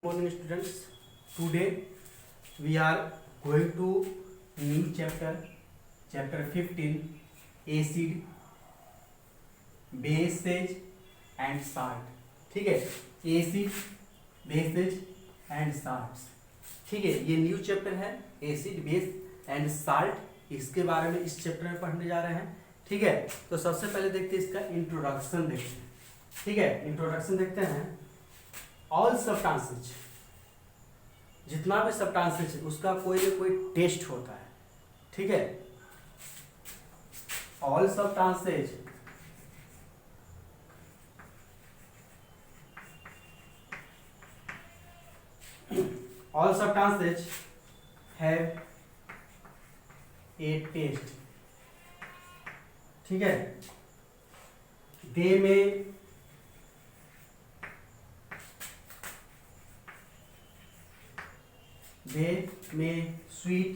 Morning students, today we are going to new chapter 15, acid, bases and salt. ठीक है, acid, bases and salts. ठीक है, ये new chapter है acid, base and salt. इसके बारे में इस चैप्टर में पढ़ने जा रहे हैं. ठीक है, तो सबसे पहले देखते हैं इसका इंट्रोडक्शन देखते हैं. ठीक है, इंट्रोडक्शन देखते हैं. ऑल सब्सटेंसेज, जितना भी सब्सटेंसेज है उसका कोई ना कोई टेस्ट होता है. ठीक है, all substances have a taste. ठीक है, दे में sweet,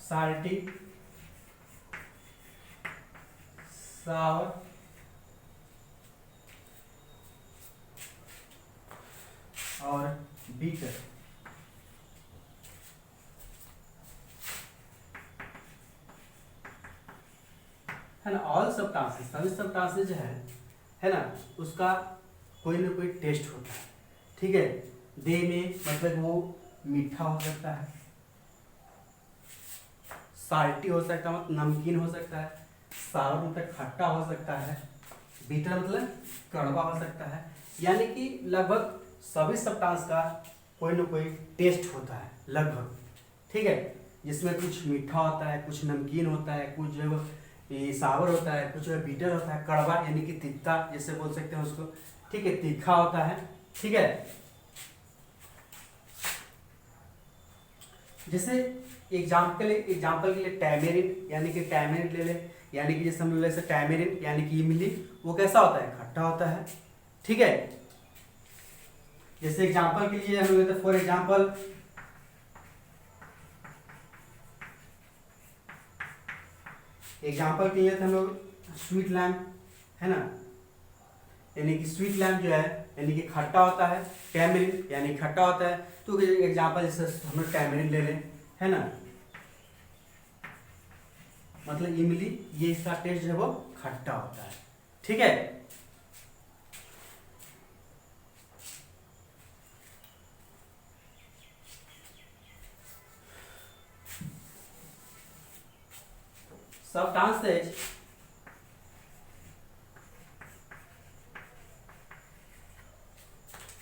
salty, sour, और bitter. है ना, ऑल सब्सटेंसेज, सभी सब्सटेंसेज है ना, उसका कोई ना कोई टेस्ट होता है. ठीक है, दे में मतलब वो मीठा हो सकता है, साल्टी हो सकता है मतलब नमकीन हो सकता है, सावर मतलब खट्टा हो सकता है, बीटर मतलब कड़वा हो सकता है. यानी कि लगभग सभी सब्सटेंस का कोई ना कोई टेस्ट होता है लगभग. ठीक है, जिसमें कुछ मीठा होता है, कुछ नमकीन होता है, कुछ जो सावर होता है, कुछ बीटर होता है, कड़वा यानी कि तीखा जैसे बोल सकते हैं उसको. ठीक है, तीखा होता है. ठीक है, जैसे एग्जाम्पल के लिए टैमेरिन, यानी कि टैमेरिन ले ले, यानी कि जैसे हम लोग जैसे टैमेरिन यानी कि इमली, वो कैसा होता है, खट्टा होता है. ठीक है, जैसे एग्जाम्पल के लिए हम लोग फॉर एग्जाम्पल के लिए हम लोग स्वीट लैम्प, है ना, यानी कि स्वीट लैम्प जो है यानी कि खट्टा होता है. टैमरिन यानी खट्टा होता है. तो एग्जांपल जैसे हम लोग टैमरिन ले लें, है ना, मतलब इमली, ये इसका टेस्ट जो है वो खट्टा होता है. ठीक है,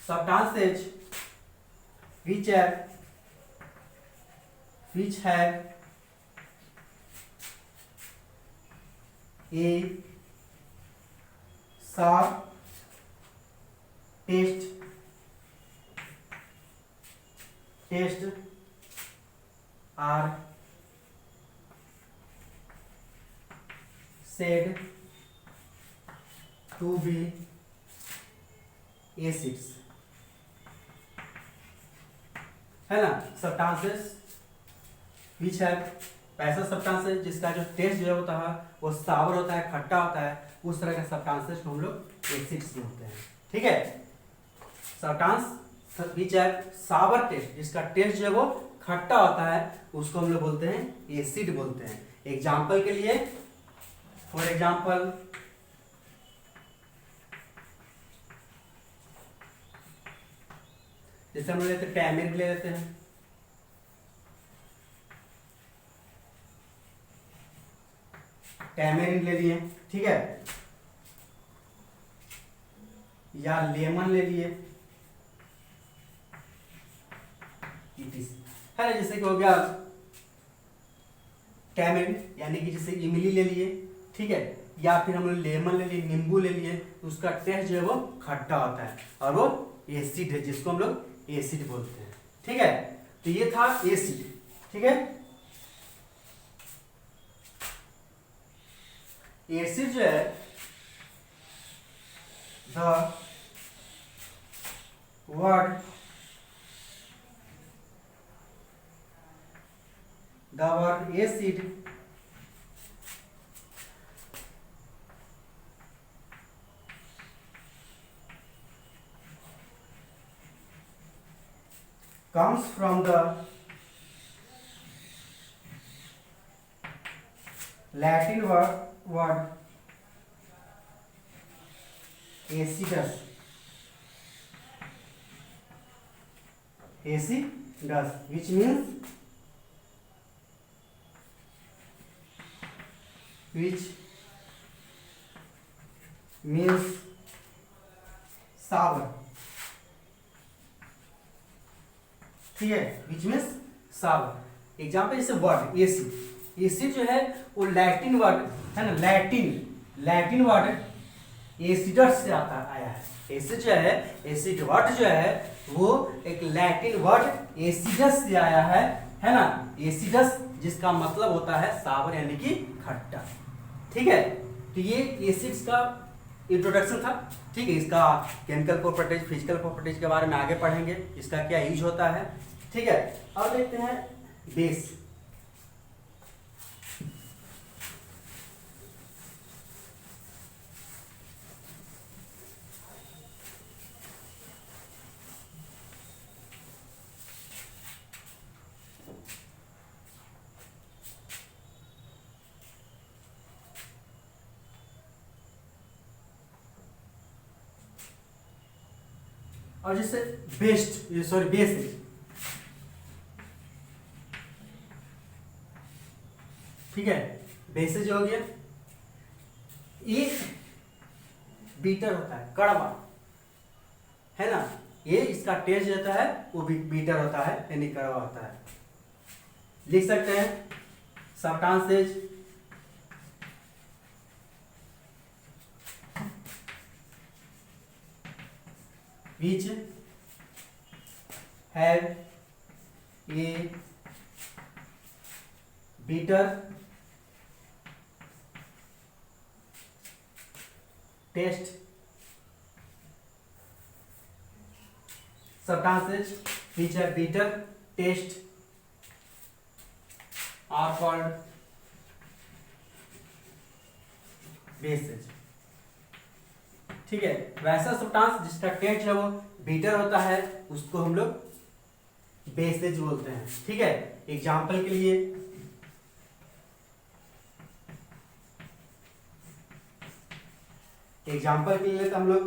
substances which have a sour taste are said to be acids. है ना, सब्सटेंसेस विच है ऐसा सब्सटेंसेस जिसका जो टेस्ट जो होता है वो सावर होता है, खट्टा होता है, उस तरह के सब्सटेंसेस को हम लोग एसिड्स बोलते हैं. ठीक है, सब्सटेंस विच है सावर टेस्ट, जिसका टेस्ट जो है वो खट्टा होता है, उसको हम लोग बोलते हैं एसिड बोलते हैं. एग्जाम्पल के लिए फॉर एग्जाम्पल जैसे हम लेते टैमरिन ले लेते हैं. टैमरिन ले लिए, ठीक है, या लेमन ले लिए, है ना, जैसे कि हो गया टैमरिन यानी कि जैसे इमली ले लिए. ठीक है, या फिर हम लोग लेमन ले लिए, नींबू ले लिए, तो उसका टेस्ट जो है वो खट्टा होता है और वो एसिड है, जिसको हम लोग एसिड बोलते हैं. ठीक है, तो ये था एसिड. ठीक है, एसिड जो है the word acid comes from the Latin word acidus, which means sour, ठीक है, विच मीन्स सावर। एग्जाम्पल जैसे वर्ड एसिड, एसिड जो है वो लैटिन वर्ड है ना, लैटिन वर्ड एसिडस से आया है। एसिड जो है, एसिड वर्ड जो है वो एक लैटिन वर्ड एसिडस से आया है ना, एसिडस जिसका मतलब होता है सावर यानी कि खट्टा, ठीक है। तो ये एसिड्स का इंट्रोडक्शन था, ठीक है। इसका केमिकल प्रॉपर्टीज, फिजिकल प्रॉपर्टीज के बारे में आगे पढ़ेंगे, इसका क्या यूज होता है, ठीक है। अब देखते हैं बेस। और जैसे बेस है, ठीक है। बेसिस हो गया, ये बीटर होता है, कड़वा है ना, ये इसका टेस्ट रहता है वो बीटर होता है यानी कड़वा होता है। लिख सकते हैं substances which have a bitter taste, substances which have bitter taste are called bases, ठीक है। वैसा सब्सटेंस जिसका टेस्ट है वो बीटर होता है उसको हम लोग बेसेज बोलते हैं, ठीक है। एग्जाम्पल के लिए तो हम लोग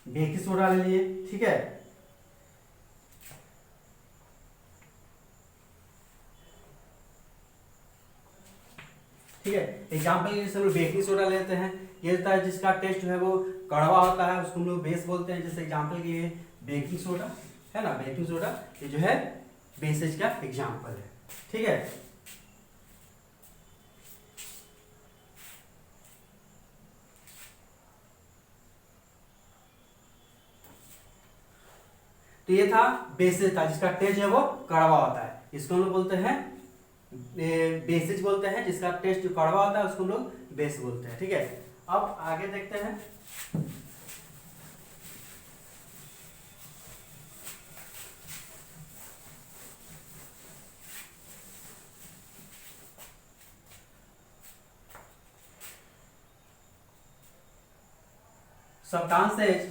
बेकिंग सोडा ले लिए, ठीक है। ठीक है, एग्जाम्पल के जैसे हम लोग बेकिंग सोडा लेते हैं, ये होता है जिसका टेस्ट जो है वो कड़वा होता है, उसको हम लोग बेस बोलते हैं। जैसे एग्जाम्पल के लिए बेकिंग सोडा है ना, बेकिंग सोडा ये जो है बेसेज का एग्जाम्पल है, ठीक है। तो ये था बेसिस था जिसका टेस्ट है वो कड़वा होता है, इसको हम लोग बोलते हैं बेसिस बोलते हैं। जिसका टेस्ट जो कड़वा होता है उसको हम लोग बेस बोलते हैं, ठीक है। अब आगे देखते हैं substances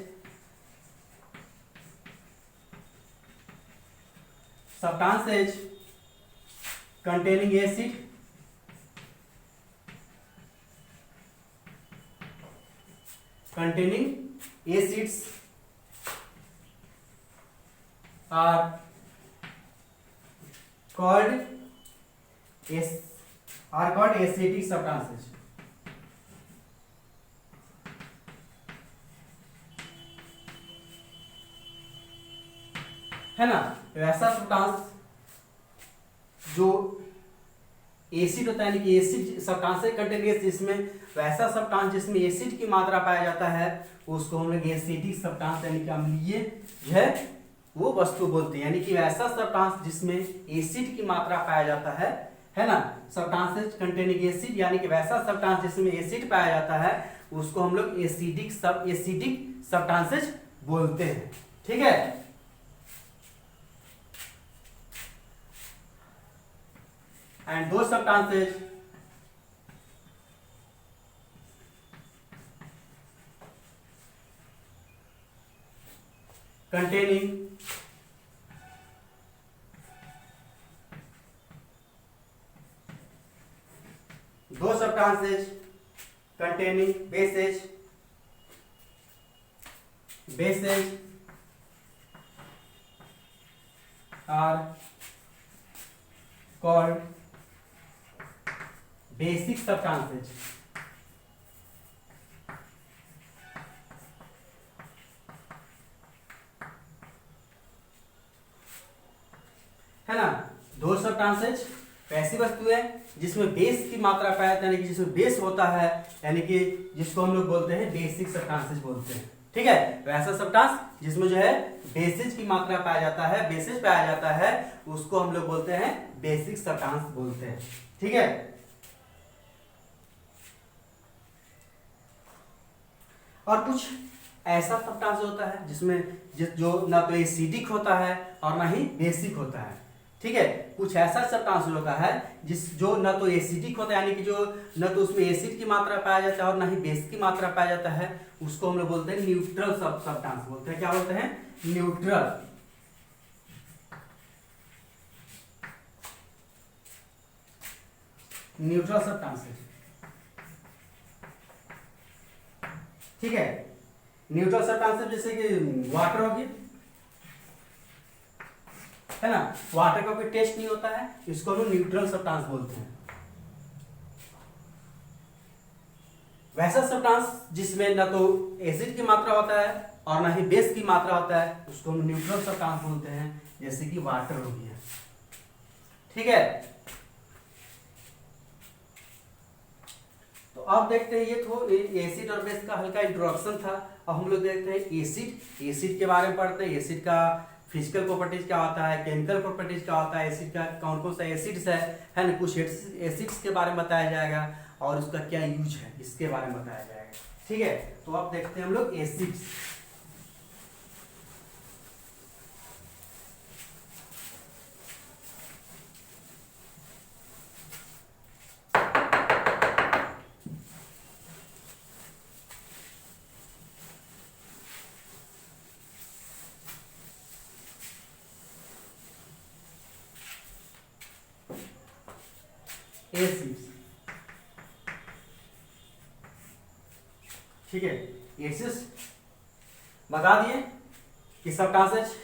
containing acid containing acids are called acidic substances, है ना। वैसा सब्सटेंस जो एसिड होता है यानी कि एसिड सब्सटेंस कंटेन इसमें वैसा सब्सटेंस जिसमें एसिड की मात्रा पाया जाता है उसको हम लोग एसिडिक सब्सटेंस यानी कि अम्लीय जो है वो वस्तु बोलते हैं। यानी कि वैसा सब्सटेंस जिसमें एसिड की मात्रा पाया जाता है ना, सब्सटेंसेस कंटेनिंग एसिड यानी कि वैसा सब्सटेंस जिसमें एसिड पाया जाता है उसको हम लोग एसिडिक सब्सटेंसेस बोलते हैं, ठीक है। And those substances containing those substances containing bases are called basic substances. है ना, दो सब्सटेंसेज ऐसी वस्तु है जिसमें बेस की मात्रा पाया जाता है, यानी कि जिसमें बेस होता है, यानी कि जिसको हम लोग बोलते हैं बेसिक सब्सटेंसेज बोलते हैं। ठीक है, वैसा सब्सटेंस जिसमें जो है बेसिस की मात्रा पाया जाता है, बेसिस पाया जाता है, उसको हम लोग बोलते हैं बेसिक सब्सटेंस बोलते हैं। ठीक है, और कुछ ऐसा सब्सटेंस होता है जिसमें जो ना तो एसिडिक होता है और ना ही बेसिक होता है। ठीक है, कुछ ऐसा सब्सटेंस होता है जो ना तो एसिडिक होता है, यानी कि जो ना तो उसमें एसिड की मात्रा पाया जाता है और ना ही बेस की मात्रा पाया जाता है, उसको हम लोग बोलते हैं न्यूट्रल सब्सटेंस बोलते हैं। क्या बोलते हैं? न्यूट्रल। Neutral substance. ठीक है, न्यूट्रल सब्सटेंस जैसे कि वाटर हो गया, है ना, वाटर का कोई टेस्ट नहीं होता है, इसको हम न्यूट्रल सब्सटेंस बोलते हैं। वैसा सब्सटेंस जिसमें ना तो एसिड की मात्रा होता है और ना ही बेस की मात्रा होता है, उसको हम न्यूट्रल सब्सटेंस बोलते हैं, जैसे कि वाटर हो गया। ठीक है, तो अब देखते हैं, ये तो एसिड और बेस का हल्का इंट्रोडक्शन था। अब हम लोग देखते हैं एसिड के बारे में पढ़ते हैं। एसिड का फिजिकल प्रॉपर्टीज क्या होता है, केमिकल प्रॉपर्टीज क्या होता है, एसिड का कौन कौन सा एसिड्स है ना, कुछ एसिड्स के बारे में बताया जाएगा और उसका क्या यूज है इसके बारे में बताया जाएगा। ठीक है, तो अब देखते हैं हम लोग एसिड्स। एसिड्स, ठीक है, एसिड्स बता दिए कि सब्सटेंसेज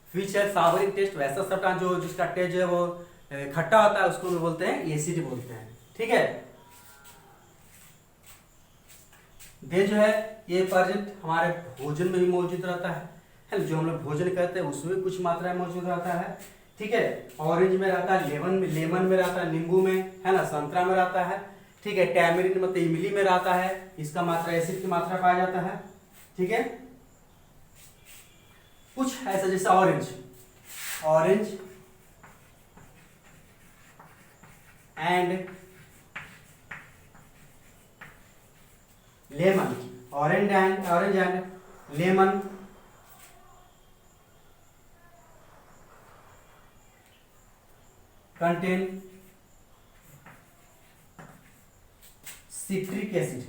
व्हिच है सावरिंग टेस्ट, वैसा सब्सटेंस जो जिसका टेस्ट है वो खट्टा होता है, उसको हम बोलते हैं एसिड बोलते हैं। ठीक है, दे जो है ये प्रेजेंट हमारे भोजन में भी मौजूद रहता है, जो हम लोग भोजन करते हैं उसमें भी कुछ मात्रा में मौजूद रहता है। ठीक है, ऑरेंज में रहता है, लेमन में रहता है, नींबू में, है ना, संतरा में रहता है। ठीक है, टैमरिन मतलब इमली में रहता है, इसका मात्रा एसिड की मात्रा पाया जाता है। ठीक है, कुछ ऐसा जैसे orange and lemon, orange and lemon contain citric acid।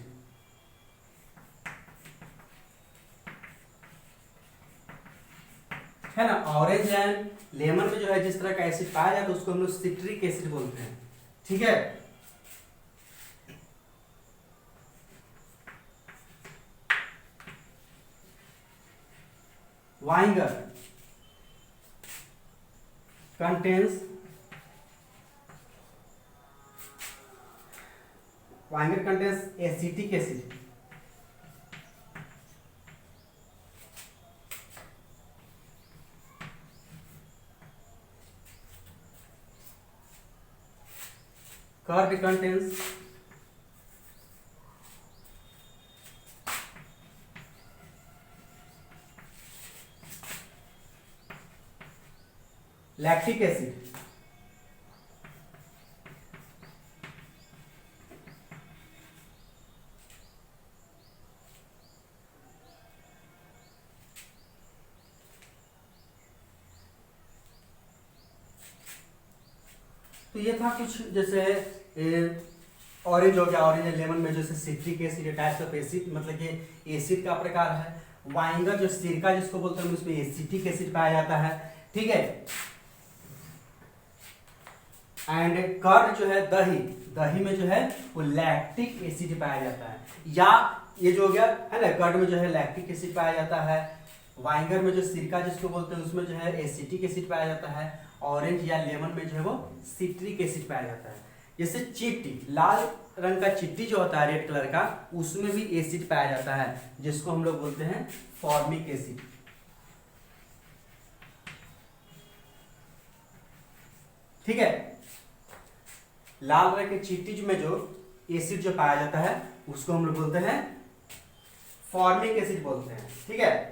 है ना, ऑरेंज एंड लेमन में जो है जिस तरह का एसिड पाया जाता है उसको हम लोग सिट्रिक एसिड बोलते हैं। ठीक है, वाइंगर contains acetic acid। Curd contains lactic acid। तो ये था कुछ जैसे ऑरेंज हो गया, ऑरेंज एंड लेमन में जैसे citric acid types of acid, मतलब कि एसिड का प्रकार है। वाइंगर जो सिरका जिसको बोलते हैं उसमें एसिटिक एसिड पाया जाता है, ठीक है। एंड कर्ड जो है दही, दही में जो है वो लैक्टिक एसिड पाया जाता है, या ये जो हो गया है ना, कर्ड में जो है लैक्टिक एसिड पाया जाता है, वाइंगर में जो सिरका जिसको बोलते हैं उसमें जो है एसिटिक एसिड पाया जाता है, ऑरेंज या लेमन में जो है वो सिट्रिक एसिड पाया जाता है। जैसे चिट्टी, लाल रंग का चिट्टी जो होता है रेड कलर का, उसमें भी एसिड पाया जाता है जिसको हम लोग बोलते हैं फॉर्मिक एसिड, ठीक है। लाल रंग के चिट्टी में जो एसिड जो पाया जाता है उसको हम लोग बोलते हैं फॉर्मिक एसिड बोलते हैं, ठीक है।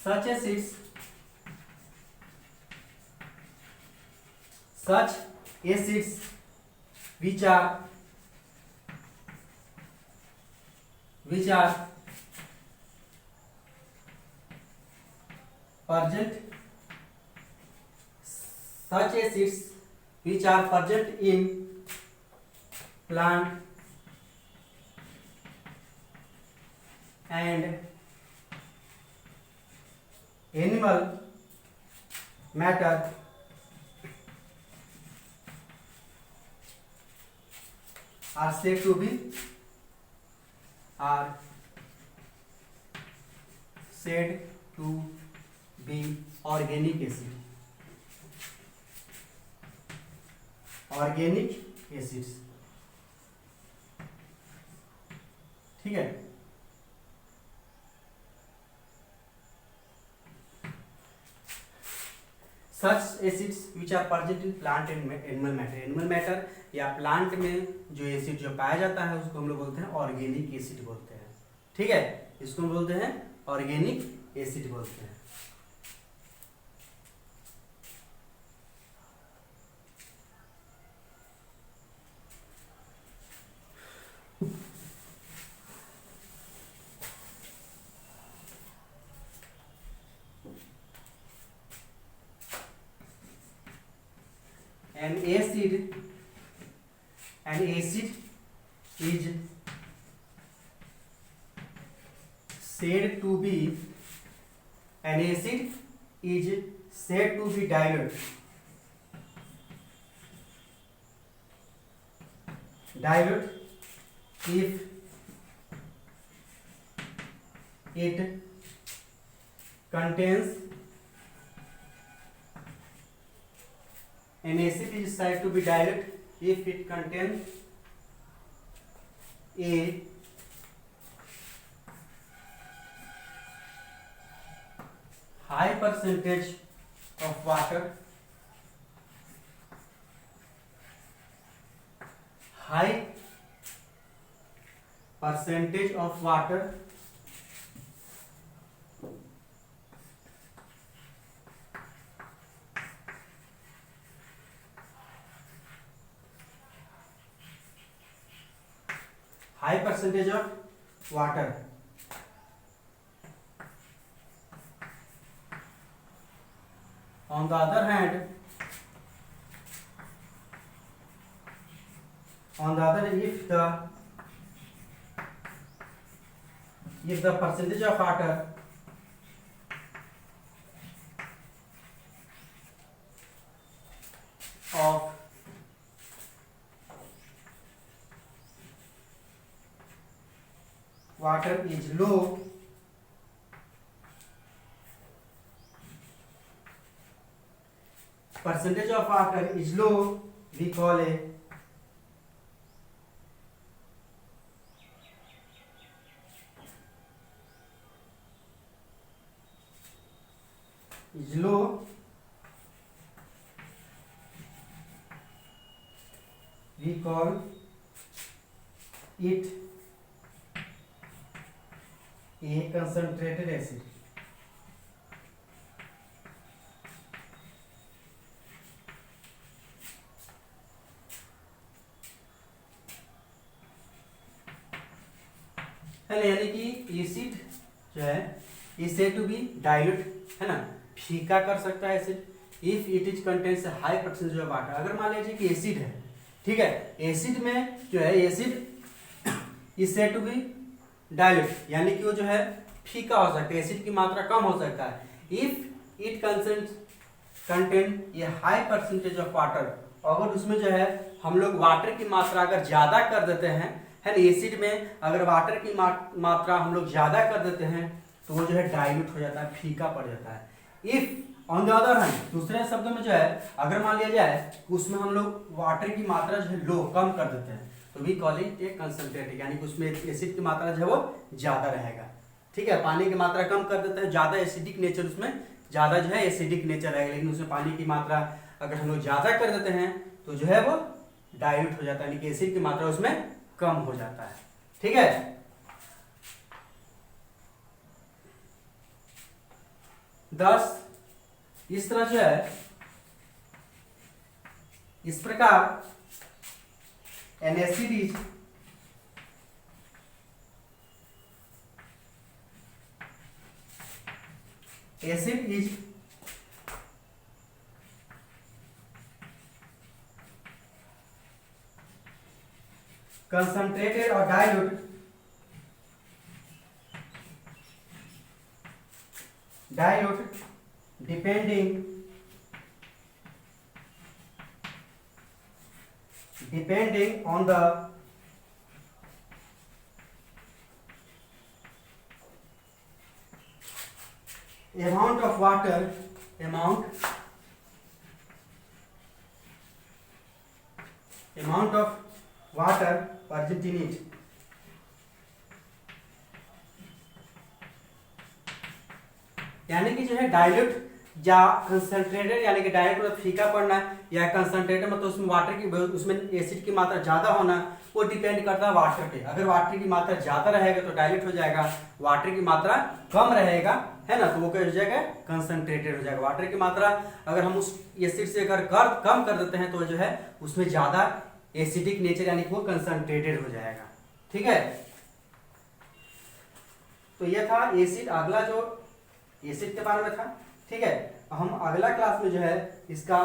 Such acids which are present such acids which are present in plant and animal matter are said to be organic acid, organic acids, ठीक है। Such acids which are present in plant and animal matter, animal matter या plant में जो acid जो पाया जाता है उसको हम लोग बोलते हैं ऑर्गेनिक एसिड बोलते हैं, ठीक है। इसको हम बोलते हैं ऑर्गेनिक एसिड बोलते हैं। An acid is said to be dilute if it contains an acid is said to be dilute if it contains a high percentage of water, high percentage of water, high percentage of water. On the other hand, if the percentage of water of water is low, percentage of water is low, we call a is low, we call it a concentrated acid. है ना, यानी कि acid जो है is said to be dilute, है ना, फीका कर सकता है acid if it is contains high percentage of water. अगर मान लीजिए कि एसिड है, ठीक है, एसिड में जो है acid is said to be dilute, यानी कि वो जो है फीका हो सकता है, एसिड की मात्रा कम हो सकता है इफ इट कंटेन ये हाई परसेंटेज ऑफ वाटर। अगर उसमें जो है हम लोग वाटर की मात्रा अगर ज्यादा कर देते हैं, है ना, एसिड में अगर वाटर की मात्रा हम लोग ज्यादा कर देते हैं तो वो जो है डाइल्यूट हो जाता है, फीका पड़ जाता है। If on the other hand, दूसरे शब्दों में जो है अगर मान लिया जाए उसमें हम लोग वाटर की मात्रा जो है लो कम कर देते हैं तो we call it a concentrated, यानी कि उसमें एसिड की मात्रा जो है वो ज्यादा रहेगा। ठीक है, पानी की मात्रा कम कर देते हैं, ज्यादा एसिडिक नेचर उसमें ज्यादा जो है एसिडिक नेचर रहेगा, लेकिन उसमें पानी की मात्रा अगर हम लोग ज्यादा कर देते हैं तो जो है वो डाइल्यूट हो जाता है, यानी कि एसिड की मात्रा उसमें कम हो जाता है। ठीक है, दस इस तरह जो है, इस प्रकार N acid is concentrated or dilute depending on the amount of water present in it। यानी कि जो है डाइल्यूट या कंसंट्रेटेड, यानी कि डाइल्यूट मतलब फीका पड़ना या कंसंट्रेटेड मतलब उसमें वाटर की, उसमें एसिड की मात्रा ज्यादा होना, वो डिपेंड करता है वाटर पे। अगर वाटर की मात्रा ज्यादा रहेगा तो डाइल्यूट हो जाएगा, वाटर की मात्रा कम रहेगा, है ना, तो वो क्या हो जाएगा, कंसंट्रेटेड हो जाएगा। वाटर की मात्रा अगर हम उस एसिड से अगर कम कर देते हैं तो जो है उसमें ज्यादा एसिडिक नेचर, यानी कि वो कंसंट्रेटेड हो जाएगा। ठीक है, तो ये था एसिड, अगला जो एसिड के बारे में था। ठीक है, हम अगला क्लास में जो है इसका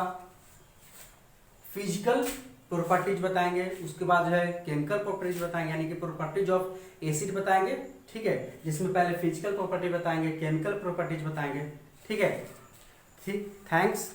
फिजिकल प्रॉपर्टीज बताएंगे, उसके बाद जो है केमिकल प्रॉपर्टीज बताएंगे, यानी कि प्रॉपर्टीज ऑफ एसिड बताएंगे। ठीक है, जिसमें पहले फिजिकल प्रॉपर्टी बताएंगे, केमिकल प्रॉपर्टीज बताएंगे। ठीक है, ठीक, थैंक्स।